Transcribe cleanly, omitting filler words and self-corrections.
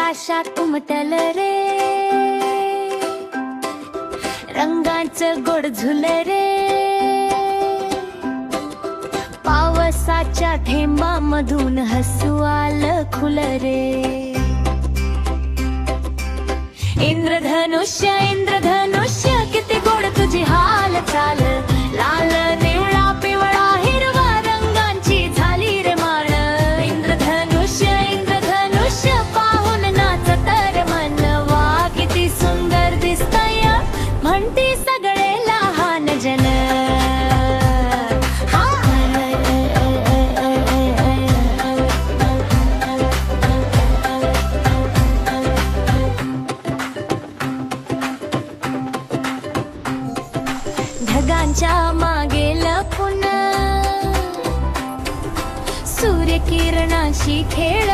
आकाशात उमटल रे, रंगांचं गोड झुल रे, पावसाच्या थेंबामधून हसू आलं खुल रे. इंद्रधनुष्य इंद्रधनुष्य किती गोड तुझी हालचाल, लाल निळा पिवळा हिरवा रंगांची झाली रे माळ. इंद्रधनुष्य इंद्रधनुष्य पाहून नाचत रे मन, वा किती सुंदर दिसतय म्हणती सगळे लहान जन. ढगांच्या मागे लपून सूर्यकिरणाशी खेळ,